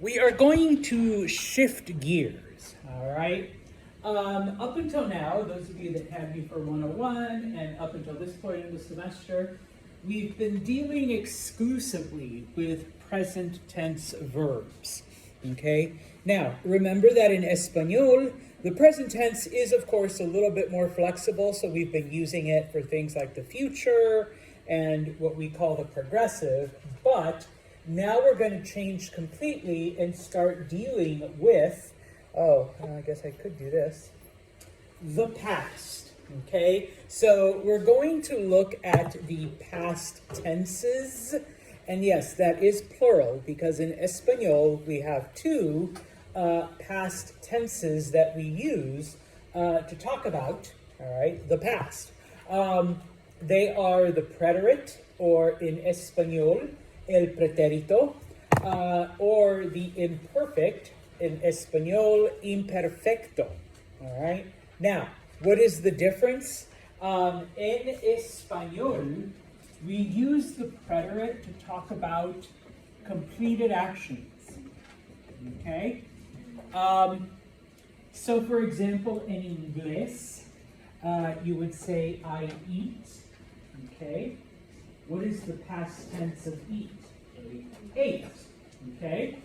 We are going to shift gears, all right? Up until now, those of you that had me for 101 and up until this point in the semester, we've been dealing exclusively with present tense verbs, okay? Now, remember that in Espanol, the present tense is, of course, a little bit more flexible, so we've been using it for things like the future and what we call the progressive, but now we're going to change completely and start dealing with, I guess I could do this, the past, okay? So we're going to look at the past tenses, and yes, that is plural, because in Espanol we have two past tenses that we use to talk about, all right, the past. They are the preterit, or in Espanol, el pretérito, or the imperfect, in Espanol, imperfecto, all right? Now, what is the difference? In Espanol, we use the preterit to talk about completed actions, okay? So, for example, in English, you would say, I eat, okay? What is the past tense of eat? Ate, okay?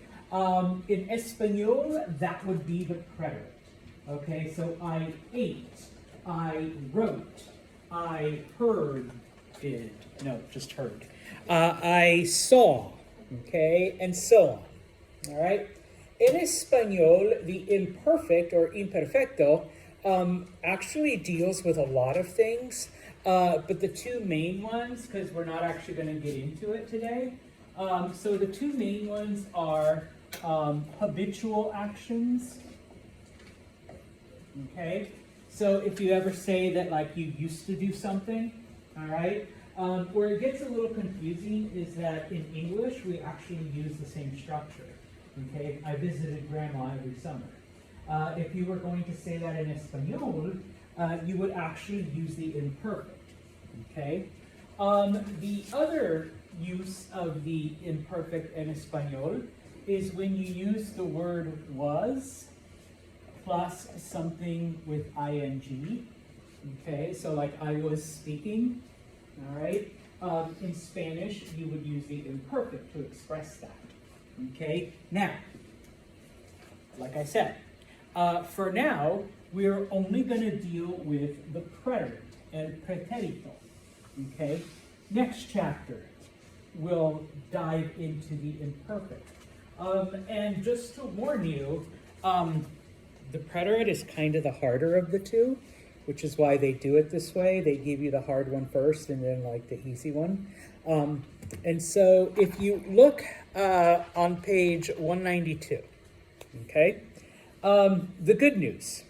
In Espanol, that would be the preterit, okay? So I ate, I wrote, I just heard. I saw, okay? And so on, all right? In Espanol, the imperfect or imperfecto actually deals with a lot of things. But the two main ones, because we're not actually going to get into it today, so the two main ones are habitual actions, okay? So if you ever say that, like, you used to do something, all right? Where it gets a little confusing is that in English, we actually use the same structure, okay? I visited grandma every summer. If you were going to say that in Espanol, you would actually use the imperfect, okay? The other use of the imperfect in Espanol is when you use the word was plus something with ing, okay? So like I was speaking, all right? In Spanish, you would use the imperfect to express that, okay? Now, like I said, for now, we're only going to deal with the preterit, el pretérito, okay? Next chapter, we'll dive into the imperfect. And just to warn you, the preterit is kind of the harder of the two, which is why they do it this way. They give you the hard one first and then like the easy one. And so if you look on page 192, okay, the good news.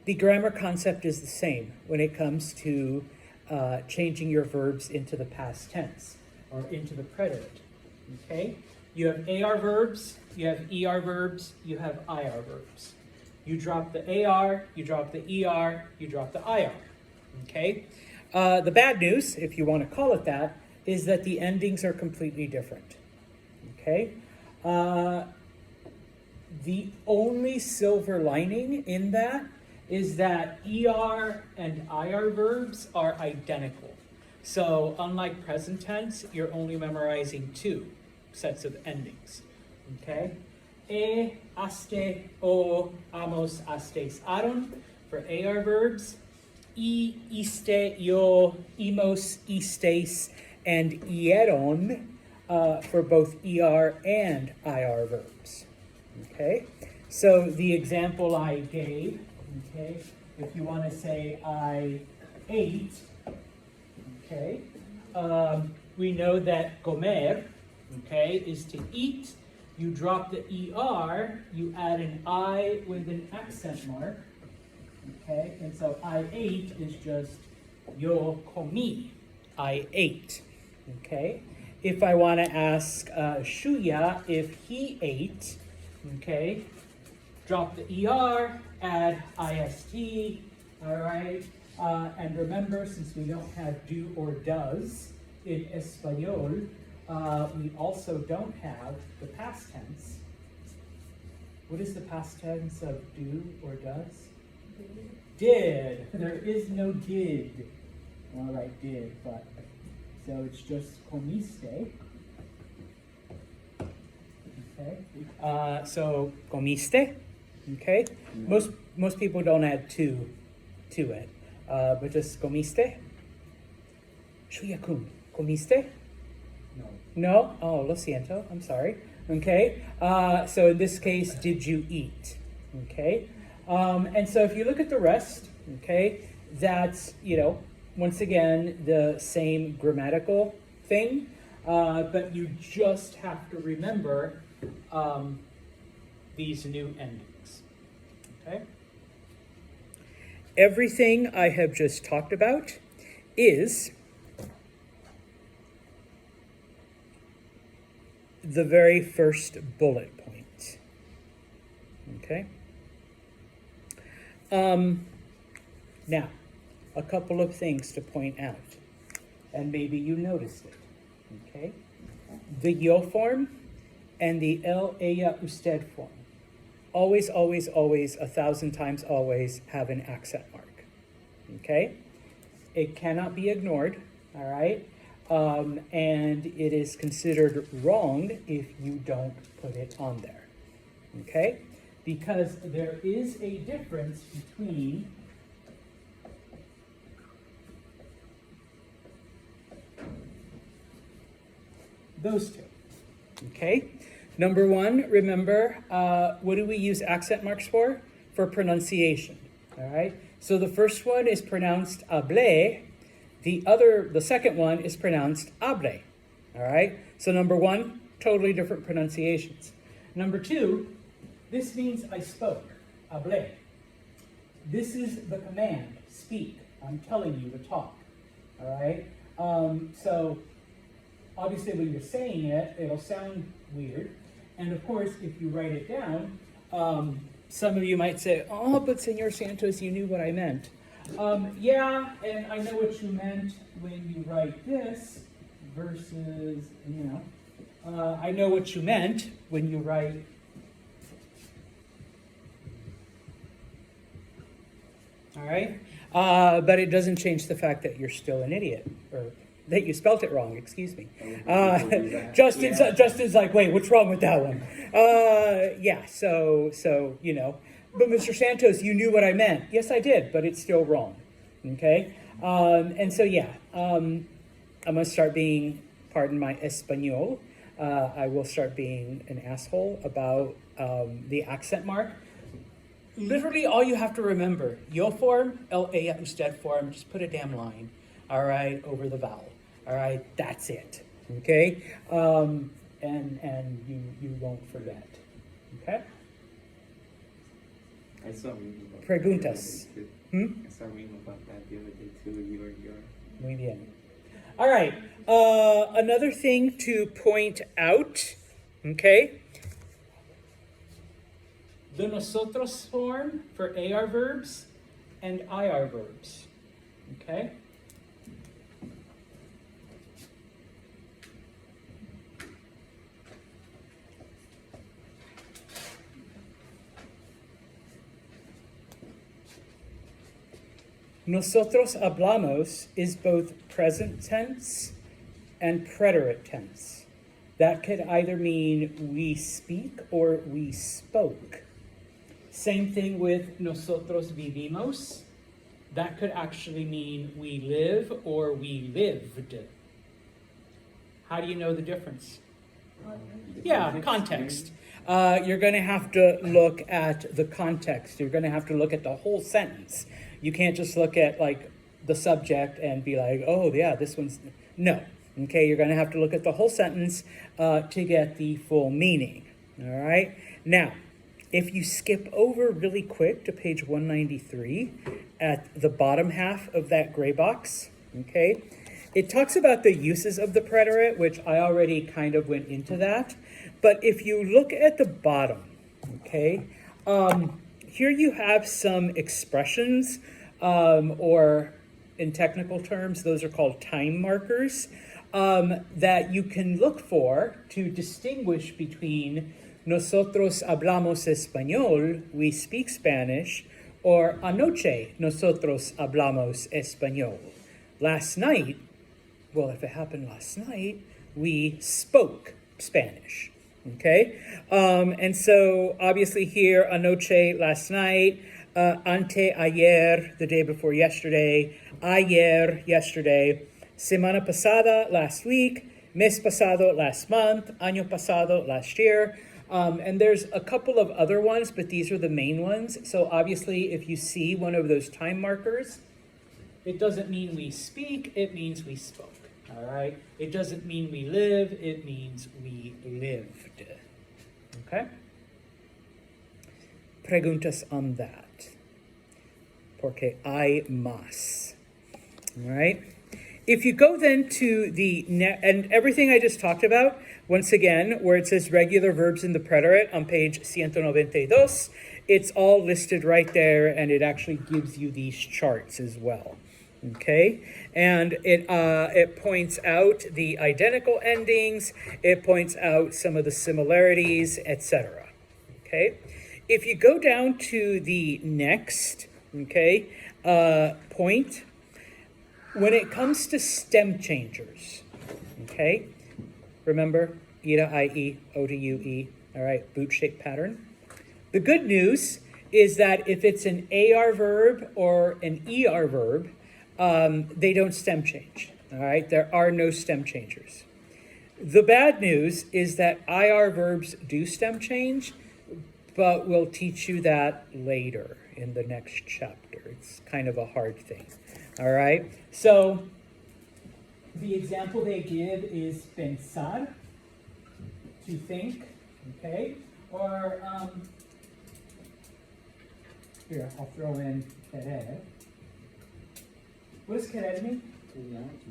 The grammar concept is the same when it comes to changing your verbs into the past tense or into the preterit, okay? You have AR verbs, you have ER verbs, you have IR verbs. You drop the AR, you drop the ER, you drop the IR, okay? The bad news, if you want to call it that, is that the endings are completely different, okay? The only silver lining in that is that ER and IR verbs are identical. So unlike present tense, you're only memorizing two sets of endings, okay? Aste, o, amos, astes, aron for AR verbs. Iste, yo, imos, istes, and ieron for both ER and IR verbs, okay? So the example I gave, okay, if you want to say I ate, okay, we know that comer, okay, is to eat. You drop the ER, you add an I with an accent mark, okay, and so I ate is just yo comí, I ate, okay. If I want to ask Shuya if he ate, okay, drop the ER, add IST, all right? And remember, since we don't have do or does in Espanol, We also don't have the past tense. What is the past tense of do or does? Did. There is no did. All right, did, but so it's just comiste. Okay. So comiste. Okay. Most people don't add to it, but just comiste. Shuyakun, comiste? No. No? Oh, lo siento. I'm sorry. Okay. So in this case, did you eat? Okay. And so if you look at the rest, okay, that's, once again, the same grammatical thing, but you just have to remember these new endings. Okay. Everything I have just talked about is the very first bullet point. Okay. Now, a couple of things to point out, and maybe you noticed it. Okay. The yo form and the el, ella, usted form. Always, always, always, 1,000 times always have an accent mark. Okay? It cannot be ignored, all right? And it is considered wrong if you don't put it on there. Okay? Because there is a difference between those two. Okay? Number one, remember, what do we use accent marks for? For pronunciation, all right? So the first one is pronounced hable. The second one is pronounced hable, all right? So number one, totally different pronunciations. Number two, this means I spoke, hable. This is the command, speak. I'm telling you to talk, all right? So obviously when you're saying it, it'll sound weird. And of course, if you write it down, some of you might say, oh, but Senor Santos, you knew what I meant. Yeah, and I know what you meant when you write this versus, I know what you meant when you write all right? But it doesn't change the fact that you're still an idiot, or that you spelt it wrong, excuse me. Justin's like, wait, what's wrong with that one? So, but Mr. Santos, you knew what I meant. Yes, I did, but it's still wrong, okay? And so, I'm gonna start being, pardon my Espanol, I will start being an asshole about the accent mark. Literally all you have to remember, yo form, el, ella, usted form, just put a damn line, all right, over the vowel. All right, that's it. Okay, and you won't forget. Okay. I saw reading about Preguntas. I saw reading about that the other day too. Your. Muy bien. All right. Another thing to point out. Okay. The nosotros form for AR verbs and IR verbs. Okay. Nosotros hablamos is both present tense and preterit tense. That could either mean we speak or we spoke. Same thing with nosotros vivimos. That could actually mean we live or we lived. How do you know the difference? Yeah, context. You're going to have to look at the context. You're going to have to look at the whole sentence. You can't just look at like the subject and be like, oh yeah, this one's, no. Okay, you're going to have to look at the whole sentence to get the full meaning. All right. Now, if you skip over really quick to page 193 at the bottom half of that gray box, okay, it talks about the uses of the preterit, which I already kind of went into that. But if you look at the bottom, okay, here you have some expressions, or in technical terms, those are called time markers. that you can look for to distinguish between nosotros hablamos español, we speak Spanish, or anoche nosotros hablamos español. Last night, well, if it happened last night, we spoke Spanish. Okay? And so obviously here, anoche, last night, ante ayer, the day before yesterday, ayer, yesterday, semana pasada, last week, mes pasado, last month, año pasado, last year. And there's a couple of other ones, but these are the main ones. So obviously, if you see one of those time markers, it doesn't mean we speak, it means we spoke. All right? It doesn't mean we live, it means we lived. Okay? Preguntas on that. Porque hay más. All right? If you go then to the, and everything I just talked about, once again, where it says regular verbs in the preterit on page 192, it's all listed right there, and it actually gives you these charts as well. Okay, and it points out the identical endings, it points out some of the similarities, etc. Okay, if you go down to the next, okay, point, when it comes to stem changers, okay, remember, ida, ie, o to ue, all right, boot shape pattern. The good news is that if it's an AR verb or an ER verb, they don't stem change, all right? There are no stem changers. The bad news is that IR verbs do stem change, but we'll teach you that later in the next chapter. It's kind of a hard thing, all right? So the example they give is pensar, to think, okay? Or, here, I'll throw in querer. What does querer mean?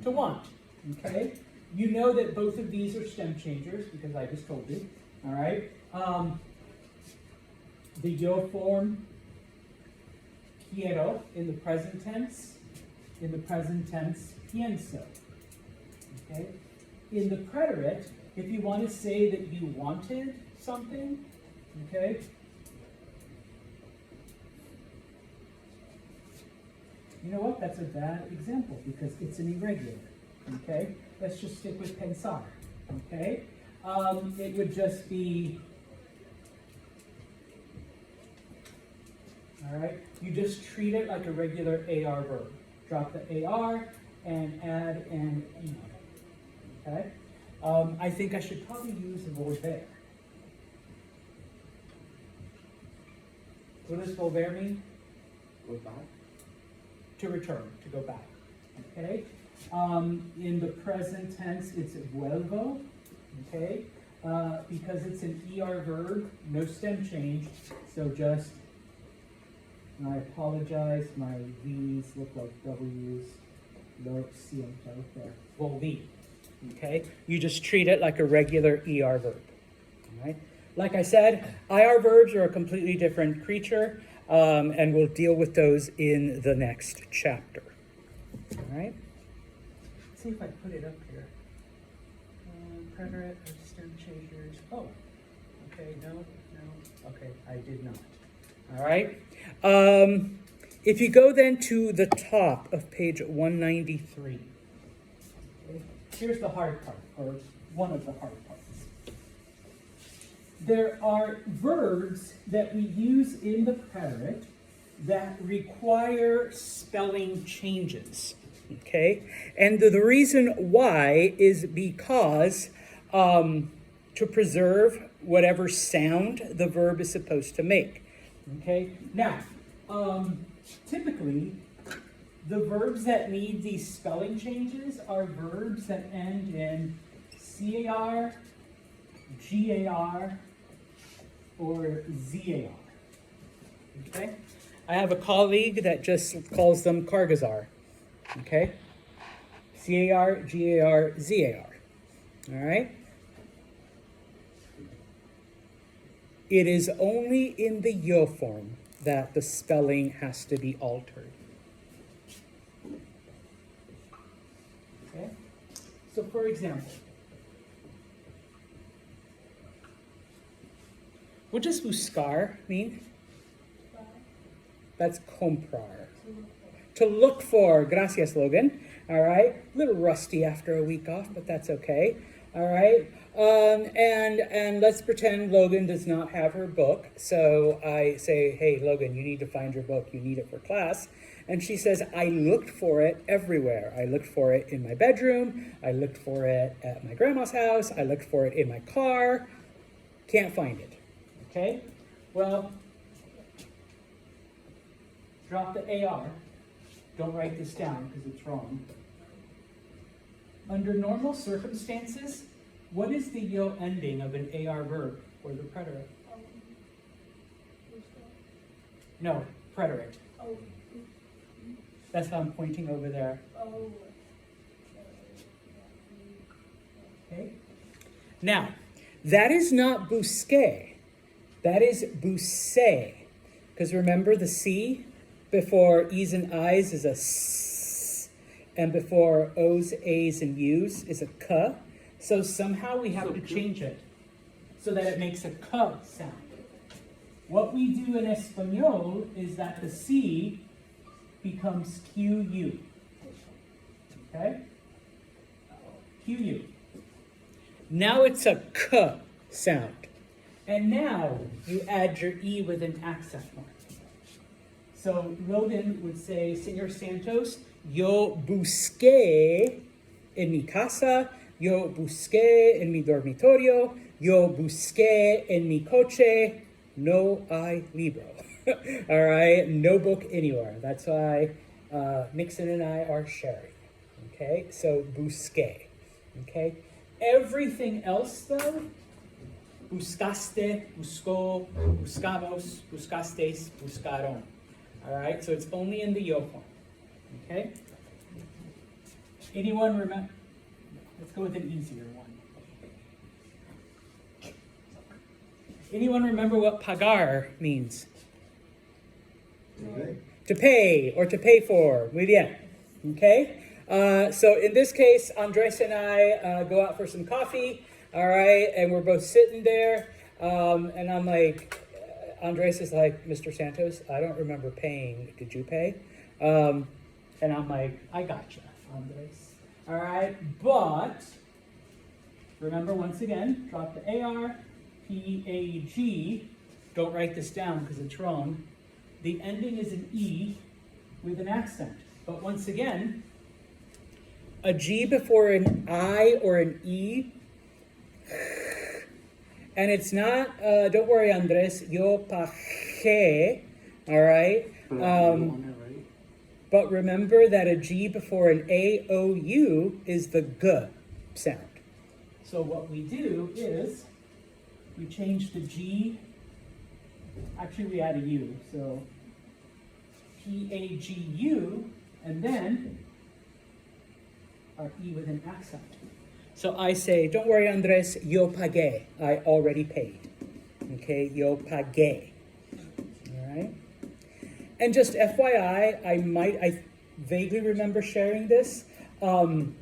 To want, okay? You know that both of these are stem changers because I just told you, all right? The yo form, quiero, in the present tense, pienso, okay? In the preterit, if you want to say that you wanted something, okay? You know what? That's a bad example because it's an irregular, okay? Let's just stick with pensar, okay? It would just be, all right? You just treat it like a regular AR verb. Drop the AR and add an E, okay? I think I should probably use volver. What does volver mean? Go back. To return, to go back, okay? In the present tense, it's vuelvo, okay? Because it's an ER verb, no stem change, so just, and I apologize, my V's look like W's, lo siento, there, volví, okay? You just treat it like a regular ER verb, all right? Like I said, IR verbs are a completely different creature, and we'll deal with those in the next chapter. All right? Let's see if I put it up here. Preterit or stem changers. Oh, okay, no. Okay, I did not. All right? If you go then to the top of page 193, okay, here's the hard part, or one of the hard parts. There are verbs that we use in the preterit that require spelling changes, okay? And the reason why is because to preserve whatever sound the verb is supposed to make, okay? Now, typically, the verbs that need these spelling changes are verbs that end in CAR, GAR, or ZAR, okay? I have a colleague that just calls them Kargazar, okay? CAR, GAR, ZAR, all right? It is only in the yo form that the spelling has to be altered. Okay? So for example, what does buscar mean? That's comprar. To look for. Gracias, Logan. All right. A little rusty after a week off, but that's okay. All right. And let's pretend Logan does not have her book. So I say, hey, Logan, you need to find your book. You need it for class. And she says, I looked for it everywhere. I looked for it in my bedroom. I looked for it at my grandma's house. I looked for it in my car. Can't find it. Okay? Well, drop the AR. Don't write this down because it's wrong. Under normal circumstances, what is the yo ending of an AR verb or the preterite? No, preterite. That's how I'm pointing over there. Okay? Now, that is not busquer. That is busse. Because remember the C before E's and I's is a S, and before O's, A's, and U's is a K. So somehow we have to change it so that it makes a K sound. What we do in Espanol is that the C becomes QU. Okay? QU. Now it's a K sound. And now you add your E with an accent mark. So Logan would say, Señor Santos, yo busqué en mi casa, yo busqué en mi dormitorio, yo busqué en mi coche, no hay libro. All right, no book anywhere. That's why Nixon and I are sharing. Okay, so busqué. Okay, everything else though, buscaste, buscó, buscamos, buscastes, buscaron. All right, so it's only in the yo form. Okay? Anyone remember? Let's go with an easier one. Anyone remember what pagar means? To pay or to pay for. Muy bien. Okay? So in this case, Andres and I go out for some coffee. All right, and we're both sitting there, and I'm like, Andres is like, Mr. Santos, I don't remember paying. Did you pay? And I'm like, I gotcha, Andres. All right, but remember once again, drop the AR, PAG. Don't write this down because it's wrong. The ending is an E with an accent. But once again, a G before an I or an E. And it's not, don't worry, Andres, yo pagué, all right? But remember that a G before an A-O-U is the G sound. So what we do is we change the G, actually we add a U, so P-A-G-U, and then our E with an accent. So I say, don't worry, Andres, yo pagué. I already paid. Okay, yo pagué. All right? And just FYI, I vaguely remember sharing this. The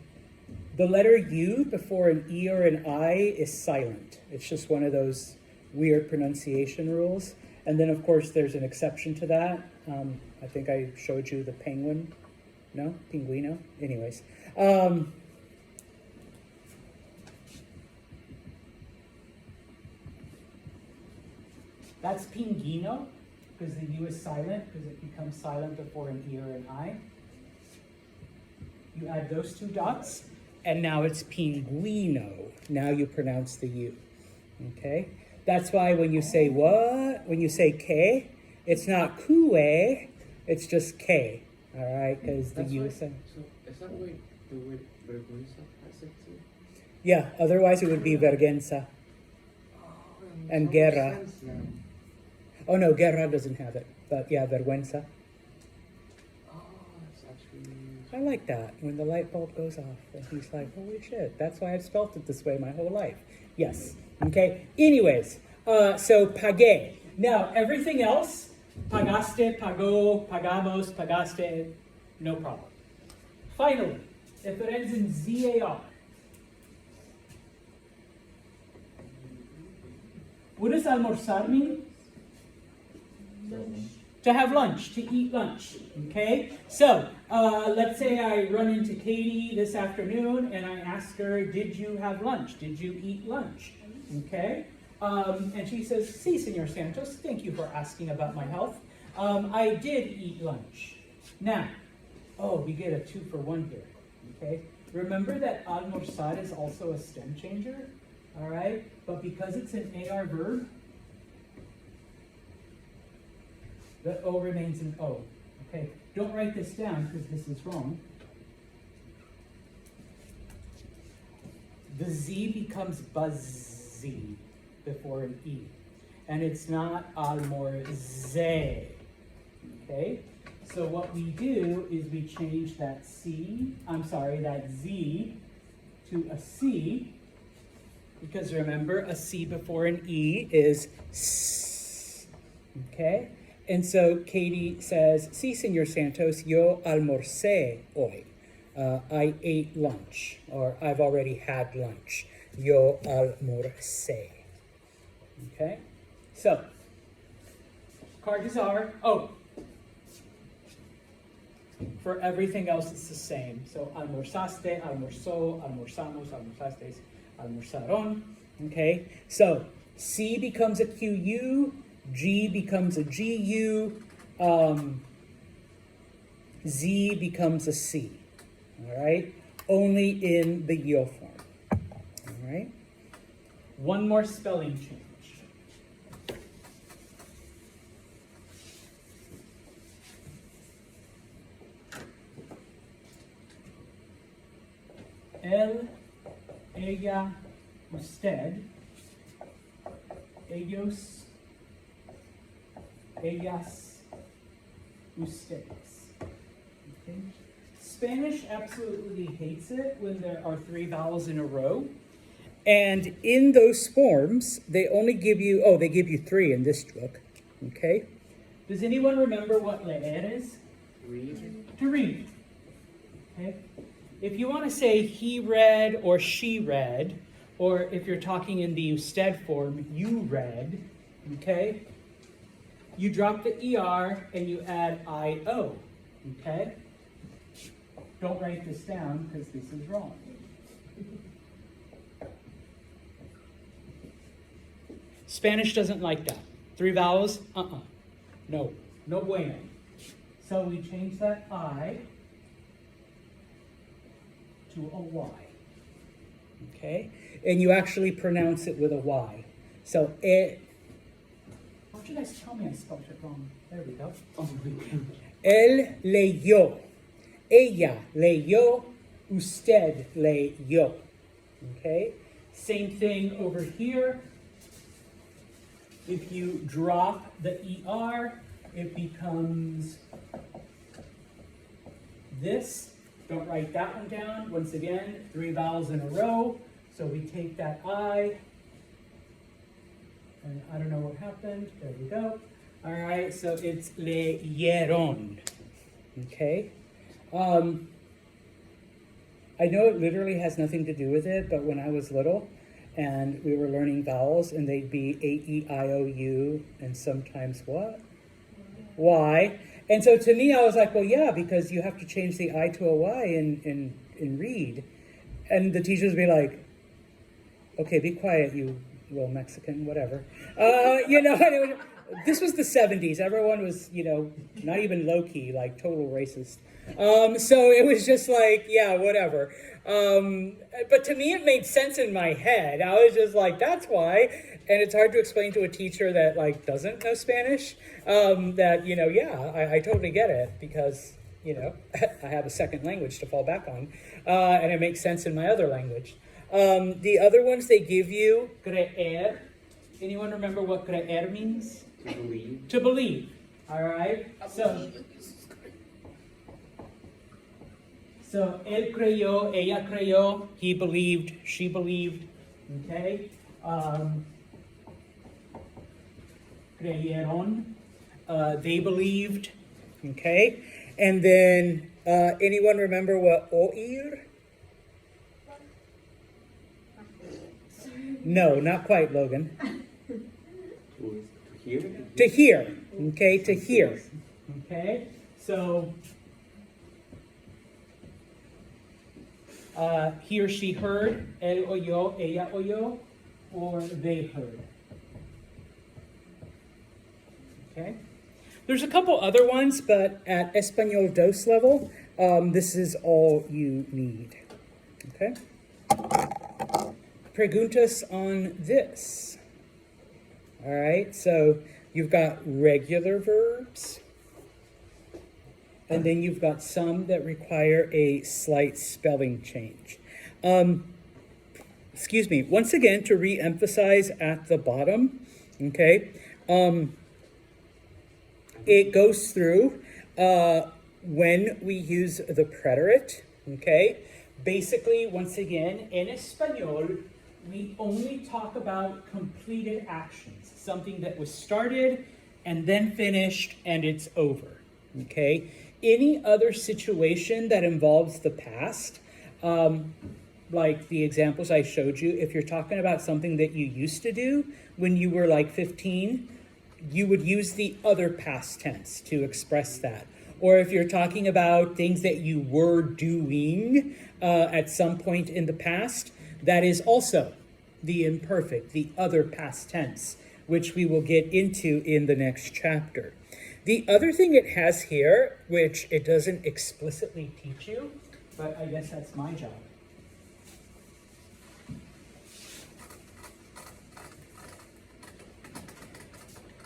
letter U before an E or an I is silent. It's just one of those weird pronunciation rules. And then, of course, there's an exception to that. I think I showed you the penguin. No? Pinguino? Anyways. That's pinguino, because the U is silent, because it becomes silent before an E or an I. You add those two dots, and now it's pinguino. Now you pronounce the U, okay? That's why when you say what, when you say que, it's not cue, it's just que, all right? Because the U is silent. So is that why the word vergüenza has it too? Yeah, otherwise it would be vergüenza. And guerra. Oh no, guerra doesn't have it, but yeah, vergüenza. Oh, it's actually... I like that, when the light bulb goes off, and he's like, holy shit, that's why I've spelt it this way my whole life. Yes, okay, anyways, so pagué. Now, everything else, pagaste, pagó, pagamos, pagaste, no problem. Finally, if it ends in ZAR, What does almorzar mean? To have lunch, to eat lunch, okay? So, let's say I run into Katie this afternoon and I ask her, did you have lunch? Did you eat lunch? Okay? And she says, sí, Señor Santos, thank you for asking about my health. I did eat lunch. Now, we get a 2-for-1 here, okay? Remember that almorzar is also a stem changer, all right? But because it's an AR verb, the O remains an O, okay? Don't write this down because this is wrong. The Z becomes buzzy before an E. And it's not almorze, okay? So what we do is we change that that Z to a C, because remember, a C before an E is S, okay? And so Katie says, sí, Señor Santos, yo almorcé hoy. I ate lunch, or I've already had lunch. Yo almorcé. Okay? So, cards are, for everything else it's the same. So, almorzaste, almorzó, almorzamos, almorzasteis, almorzaron. Okay? So, C becomes a QU, G becomes a GU, Z becomes a C, all right? Only in the yo form, all right? One more spelling change. Él, ella, usted, ellos, ellas, ustedes. Okay? Spanish absolutely hates it when there are 3 vowels in a row. And in those forms, they only give you, they give you 3 in this book. Okay? Does anyone remember what leer is? Read. To read. Okay? If you want to say he read or she read, or if you're talking in the usted form, you read, okay? You drop the ER and you add IO, okay? Don't write this down because this is wrong. Spanish doesn't like that. 3 vowels, no bueno. So we change that I to a Y, okay? And you actually pronounce it with a Y. So why don't you guys tell me I spelled it wrong? There we go. Él leyó. Ella leyó. Usted leyó. Okay? Same thing over here. If you drop the ER, it becomes this. Don't write that one down. Once again, 3 vowels in a row. So we take that I, and I don't know what happened. There we go. All right, so it's leyeron. Okay? I know it literally has nothing to do with it, but when I was little and we were learning vowels, and they'd be A-E-I-O-U, and sometimes what? Y. And so to me, I was like, well, yeah, because you have to change the I to a Y in read. And the teachers would be like, okay, be quiet, you little Mexican, whatever. This was the 70s. Everyone was, not even low-key, like total racist. So it was just like, yeah, whatever. But to me, it made sense in my head. I was just like, that's why. And it's hard to explain to a teacher that, doesn't know Spanish, that, I totally get it because, I have a second language to fall back on. And it makes sense in my other language. The other ones they give you, creer. Anyone remember what creer means? To believe. To believe. All right? So, él creyó, ella creyó, he believed, she believed. Okay? Creyeron, they believed. Okay? And then, anyone remember what oír? No, not quite, Logan. To hear? To hear, okay, to hear. Okay, so he or she heard, él oyó, ella oyó, or they heard. Okay, there's a couple other ones, but at Español dos level, this is all you need. Okay, preguntas on this. All right, so you've got regular verbs, and then you've got some that require a slight spelling change. Excuse me, once again, to re-emphasize at the bottom, okay, it goes through when we use the preterit, okay? Basically, once again, in Espanol, we only talk about completed actions, something that was started and then finished and it's over, okay? Any other situation that involves the past, like the examples I showed you, if you're talking about something that you used to do when you were like 15, you would use the other past tense to express that. Or if you're talking about things that you were doing at some point in the past, that is also the imperfect, the other past tense, which we will get into in the next chapter. The other thing it has here, which it doesn't explicitly teach you, but I guess that's my job.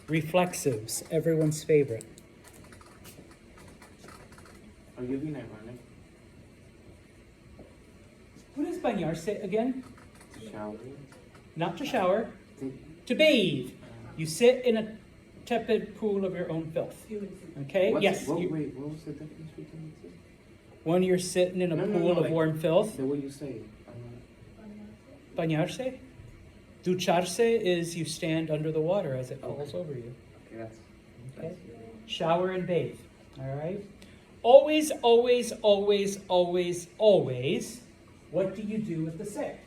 Reflexives, everyone's favorite. Are you being ironic? What does bañarse again? Shower? Not to shower, to bathe. You sit in a tepid pool of your own filth. Okay? Yes. Wait, what was the difference between the two? When you're sitting in a pool of like, warm filth. The way you say it. Bañarse. Ducharse is you stand under the water as it falls over you. Okay, Okay? Shower and bathe. All right? Always, always, always, always, always. What do you do with the say?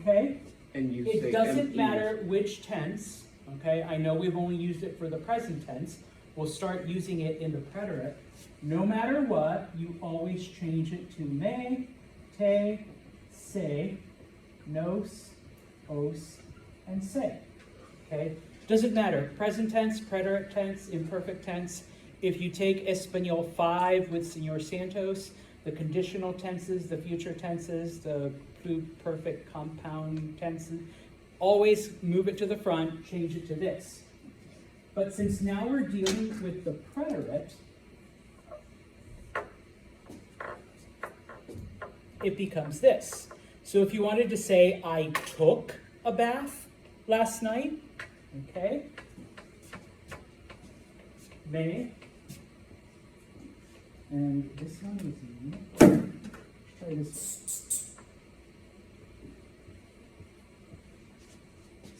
Okay? And you It say doesn't empty. matter which tense. Okay? I know we've only used it for the present tense. We'll start using it in the preterit. No matter what, you always change it to me, te, se, nos, os, and se. Okay? Doesn't matter. Present tense, preterite tense, imperfect tense. If you take Espanol 5 with Señor Santos, the conditional tenses, the future tenses, the perfect compound tenses, always move it to the front, change it to this. But since now we're dealing with the preterite, it becomes this. So if you wanted to say, I took a bath last night, okay? Me. And this one is me. Try this.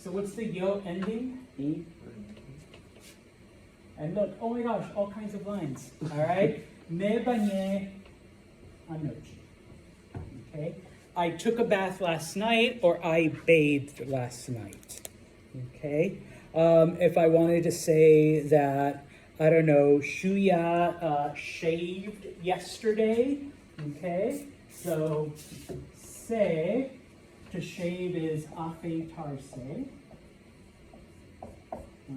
So what's the yo ending? E. And look, oh my gosh, all kinds of lines. All right? Me bañé anoche. Okay? I took a bath last night, or I bathed last night. Okay? If I wanted to say that, I don't know, Shuya shaved yesterday. Okay? So, se, to shave is afeitarse.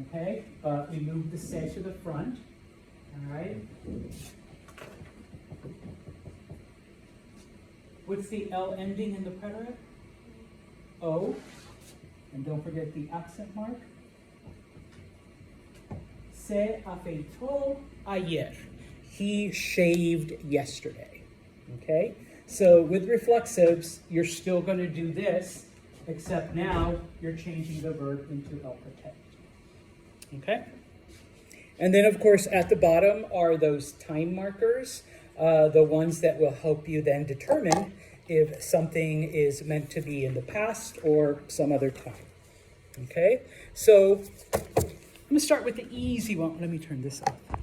Okay? But we move the se to the front. All right? What's the L ending in the preterite? O. And don't forget the accent mark. Se afeitó ayer. He shaved yesterday. Okay? So with reflexives, you're still going to do this, except now you're changing the verb into el protect. Okay? And then, of course, at the bottom are those time markers, the ones that will help you then determine if something is meant to be in the past or some other time. Okay? So I'm going to start with the easy one. Let me turn this off.